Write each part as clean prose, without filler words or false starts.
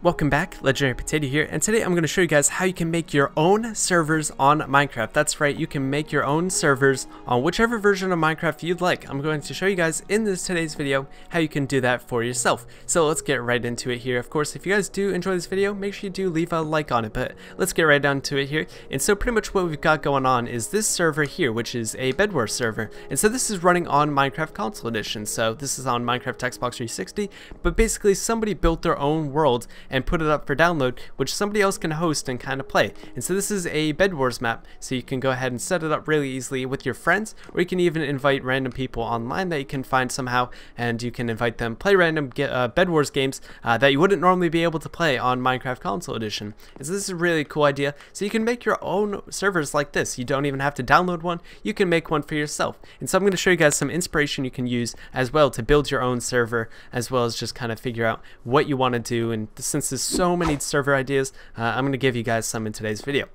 Welcome back, Legendary Potato here, and today I'm going to show you guys how you can make your own servers on Minecraft. That's right, you can make your own servers on whichever version of Minecraft you'd like. I'm going to show you guys in today's video how you can do that for yourself. So let's get right into it here. Of course, if you guys do enjoy this video, make sure you do leave a like on it, but let's get right down to it here. And so pretty much what we've got going on is this server here, which is a Bedrock server. And so this is running on Minecraft Console Edition. So this is on Minecraft Xbox 360, but basically somebody built their own world and put it up for download, which somebody else can host and kind of play. And so this is a Bed Wars map, so you can go ahead and set it up really easily with your friends, or you can even invite random people online that you can find somehow, and you can invite them play random Bed Wars games that you wouldn't normally be able to play on Minecraft Console Edition. And so this is a really cool idea. So you can make your own servers like this. You don't even have to download one, you can make one for yourself. And so I'm going to show you guys some inspiration you can use as well to build your own server, as well as just kind of figure out what you want to do. And since there's so many server ideas, I'm going to give you guys some in today's video.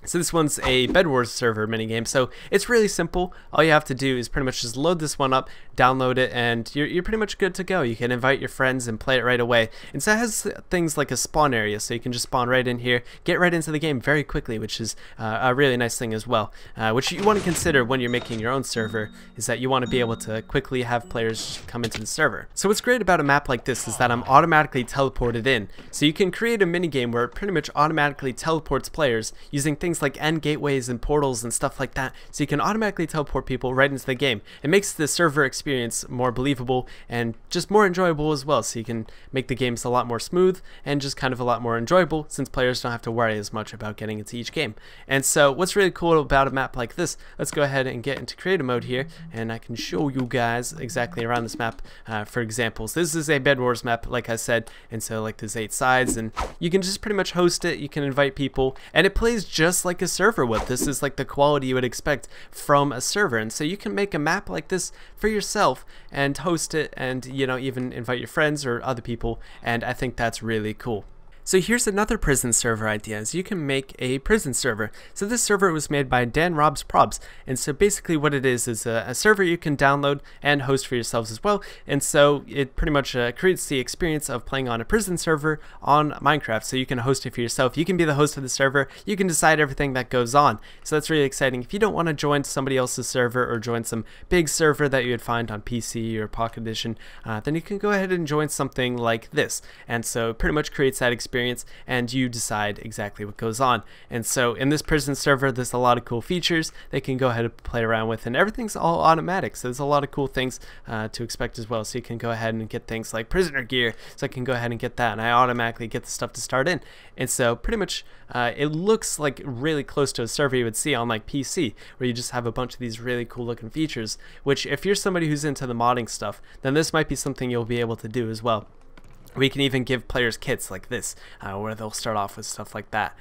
So this one's a Bed Wars server minigame, so it's really simple. All you have to do is pretty much just load this one up, download it, and you're pretty much good to go. You can invite your friends and play it right away. And so it has things like a spawn area, so you can just spawn right in here, get right into the game very quickly, which is a really nice thing as well. Which you want to consider when you're making your own server, is that you want to be able to quickly have players come into the server. So what's great about a map like this is that I'm automatically teleported in. So you can create a minigame where it pretty much automatically teleports players using things like end gateways and portals and stuff like that, so you can automatically teleport people right into the game. It makes the server experience more believable and just more enjoyable as well, so you can make the games a lot more smooth and just kind of a lot more enjoyable, since players don't have to worry as much about getting into each game. And so what's really cool about a map like this, let's go ahead and get into creative mode here, and I can show you guys exactly around this map. For examples, this is a Bed Wars map, like I said, and so like there's 8 sides, and you can just pretty much host it, you can invite people, and it plays just like a server would. This is like the quality you would expect from a server, and so you can make a map like this for yourself and host it, and even invite your friends or other people, and I think that's really cool. So here's another prison server idea, is you can make a prison server. So this server was made by Dan Rob's Probs, and so basically what it is a server you can download and host for yourselves as well. And so it pretty much creates the experience of playing on a prison server on Minecraft. So you can host it for yourself, you can be the host of the server, you can decide everything that goes on. So that's really exciting. If you don't want to join somebody else's server or join some big server that you would find on PC or Pocket Edition, then you can go ahead and join something like this. And so it pretty much creates that experience, and you decide exactly what goes on. And so in this prison server, there's a lot of cool features they can go ahead and play around with, and everything's all automatic, so there's a lot of cool things to expect as well. So you can go ahead and get things like prisoner gear, so I can go ahead and get that, and I automatically get the stuff to start in. And so pretty much it looks like really close to a server you would see on like PC, where you just have a bunch of these really cool looking features, which if you're somebody who's into the modding stuff, then this might be something you'll be able to do as well. We can even give players kits like this, where they'll start off with stuff like that.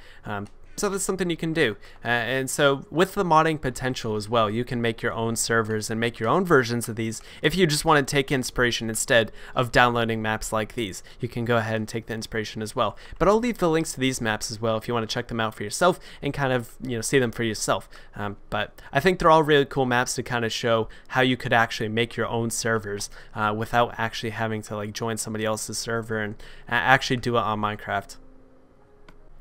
So that's something you can do. And so with the modding potential as well, you can make your own servers and make your own versions of these. If you just want to take inspiration instead of downloading maps like these, you can go ahead and take the inspiration as well. But I'll leave the links to these maps as well if you want to check them out for yourself and kind of see them for yourself. But I think they're all really cool maps to kind of show how you could actually make your own servers without actually having to like join somebody else's server and actually do it on Minecraft.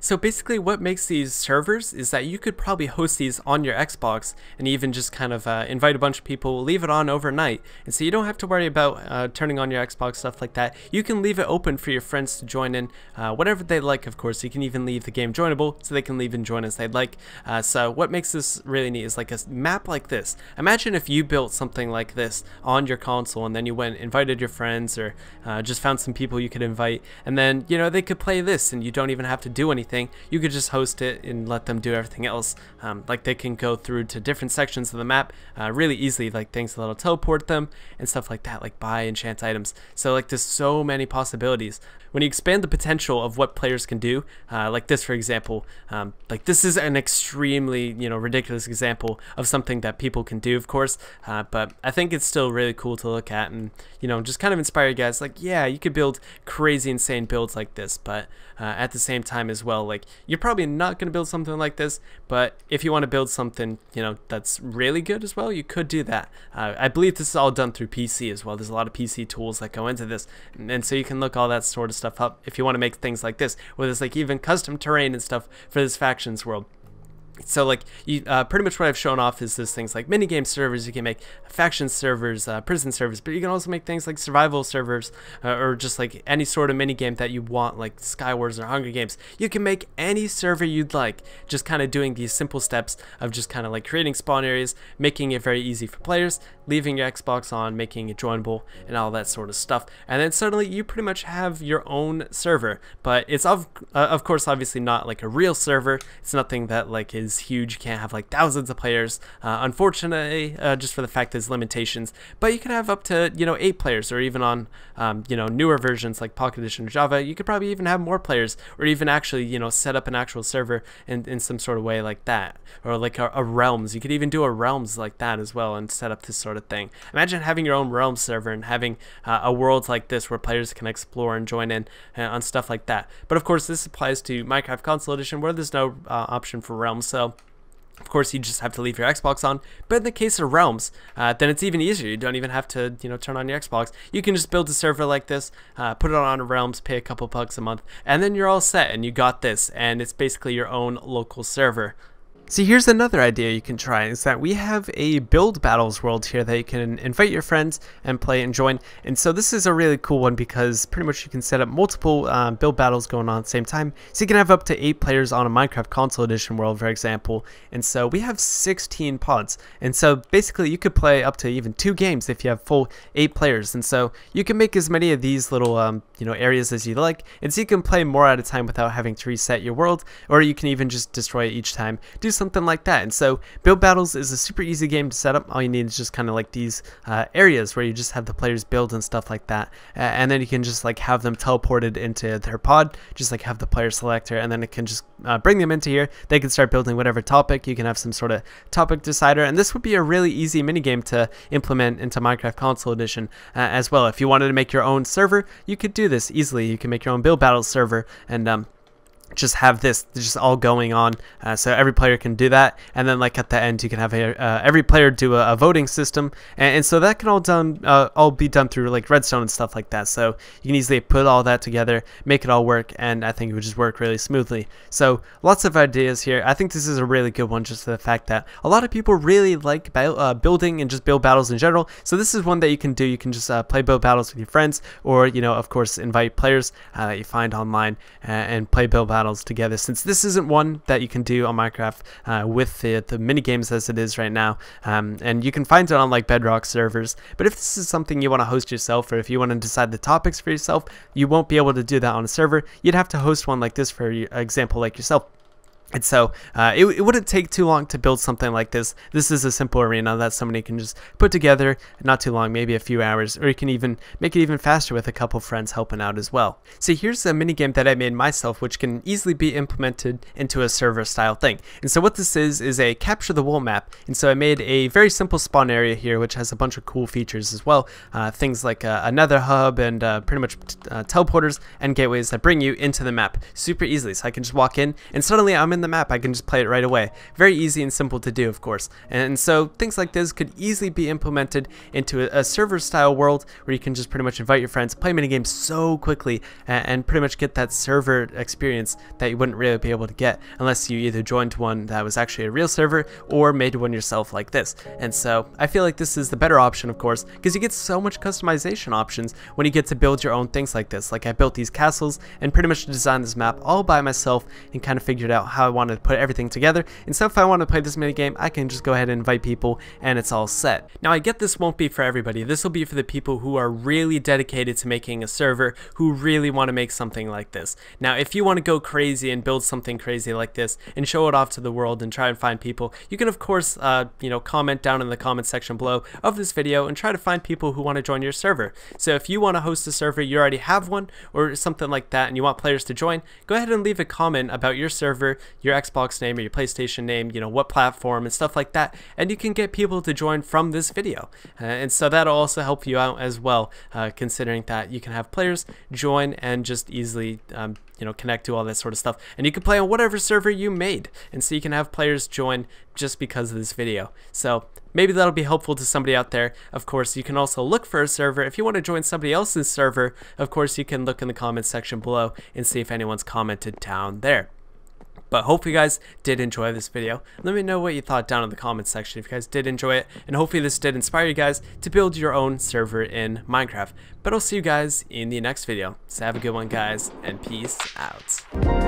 So basically what makes these servers is that you could probably host these on your Xbox and even just kind of invite a bunch of people, leave it on overnight, and so you don't have to worry about turning on your Xbox, stuff like that. You can leave it open for your friends to join in whatever they like. Of course, you can even leave the game joinable so they can leave and join as they'd like. So what makes this really neat is like a map like this. Imagine if you built something like this on your console, and then you went invited your friends, or just found some people you could invite, and then they could play this and you don't even have to do anything. You could just host it and let them do everything else. Like they can go through to different sections of the map really easily, like things that'll teleport them and stuff like that, like buy enchant items. So like there's so many possibilities. When you expand the potential of what players can do, like this for example, like this is an extremely ridiculous example of something that people can do, of course, but I think it's still really cool to look at, and just kind of inspire you guys, like yeah, you could build crazy insane builds like this, but at the same time as well, like you're probably not going to build something like this, but if you want to build something that's really good as well, you could do that. I believe this is all done through PC as well. There's a lot of PC tools that go into this, and so you can look all that sort of stuff up if you want to make things like this, where there's like even custom terrain and stuff for this factions world. So like you pretty much what I've shown off is this things like minigame servers. You can make faction servers, prison servers, but you can also make things like survival servers, or just like any sort of minigame that you want, like Skywars or Hunger Games. You can make any server you'd like, just kind of doing these simple steps of just kind of like creating spawn areas, making it very easy for players, leaving your Xbox on, making it joinable, and all that sort of stuff. And then suddenly you pretty much have your own server. But it's of course obviously not like a real server. It's nothing that like is huge. You can't have like thousands of players, unfortunately, just for the fact there's limitations. But you can have up to 8 players, or even on newer versions like Pocket Edition or Java, you could probably even have more players, or even actually set up an actual server in some sort of way like that, or like a realms. You could even do a realms like that as well and set up this sort of thing. Imagine having your own realms server and having a world like this where players can explore and join in on stuff like that. But of course this applies to Minecraft Console Edition, where there's no option for realms. So of course you just have to leave your Xbox on. But in the case of realms, then it's even easier. You don't even have to turn on your Xbox. You can just build a server like this, put it on realms, pay a couple bucks a month, and then you're all set and you got this, and it's basically your own local server. See, here's another idea you can try, is that we have a build battles world here that you can invite your friends and play and join. And so this is a really cool one because pretty much you can set up multiple build battles going on at the same time. So you can have up to 8 players on a Minecraft Console Edition world, for example. And so we have 16 pods. And so basically you could play up to even 2 games if you have full 8 players. And so you can make as many of these little areas as you like. And so you can play more at a time without having to reset your world, or you can even just destroy it each time. Do something like that. And so build battles is a super easy game to set up. All you need is just kind of like these areas where you just have the players build and stuff like that, and then you can just like have them teleported into their pod, just like have the player selector, and then it can just bring them into here. They can start building whatever topic. You can have some sort of topic decider, and this would be a really easy minigame to implement into Minecraft Console Edition as well. If you wanted to make your own server, you could do this easily. You can make your own build battles server and just have this just all going on, so every player can do that. And then like at the end you can have every player do a voting system, and so that can all be done through like redstone and stuff like that. So you can easily put all that together, make it all work, and I think it would just work really smoothly. So lots of ideas here. I think this is a really good one, just for the fact that a lot of people really like building and just build battles in general. So this is one that you can do. You can just play build battles with your friends, or of course invite players that you find online and play build battles together, since this isn't one that you can do on Minecraft with the mini games as it is right now, and you can find it on like Bedrock servers. But if this is something you want to host yourself, or if you want to decide the topics for yourself, you won't be able to do that on a server. You'd have to host one like this, for example, like yourself. And so it wouldn't take too long to build something like this. This is a simple arena that somebody can just put together, not too long, maybe a few hours, or you can even make it even faster with a couple friends helping out as well. So here's a minigame that I made myself, which can easily be implemented into a server style thing. And so what this is a capture the world map. And so I made a very simple spawn area here, which has a bunch of cool features as well. Things like a nether hub and pretty much teleporters and gateways that bring you into the map super easily. So I can just walk in and suddenly I'm in the map. I can just play it right away. Very easy and simple to do, of course. And so things like this could easily be implemented into a server style world, where you can just pretty much invite your friends, play minigames so quickly, and pretty much get that server experience that you wouldn't really be able to get unless you either joined one that was actually a real server or made one yourself like this. And so I feel like this is the better option, of course, because you get so much customization options when you get to build your own things like this. Like I built these castles and pretty much designed this map all by myself and kind of figured out how I wanted to put everything together. And so if I want to play this minigame, I can just go ahead and invite people and it's all set. Now I get this won't be for everybody. This will be for the people who are really dedicated to making a server, who really want to make something like this. Now if you want to go crazy and build something crazy like this and show it off to the world and try and find people, you can of course comment down in the comment section below of this video and try to find people who want to join your server. So if you want to host a server, you already have one or something like that, and you want players to join, go ahead and leave a comment about your server, your Xbox name or your PlayStation name, what platform and stuff like that, and you can get people to join from this video. And so that'll also help you out as well, considering that you can have players join and just easily connect to all that sort of stuff. And you can play on whatever server you made. And so you can have players join just because of this video. So maybe that'll be helpful to somebody out there. Of course, you can also look for a server. If you want to join somebody else's server, of course, you can look in the comments section below and see if anyone's commented down there. But hope you guys did enjoy this video. Let me know what you thought down in the comments section if you guys did enjoy it. And hopefully this did inspire you guys to build your own server in Minecraft. But I'll see you guys in the next video. So have a good one, guys, and peace out.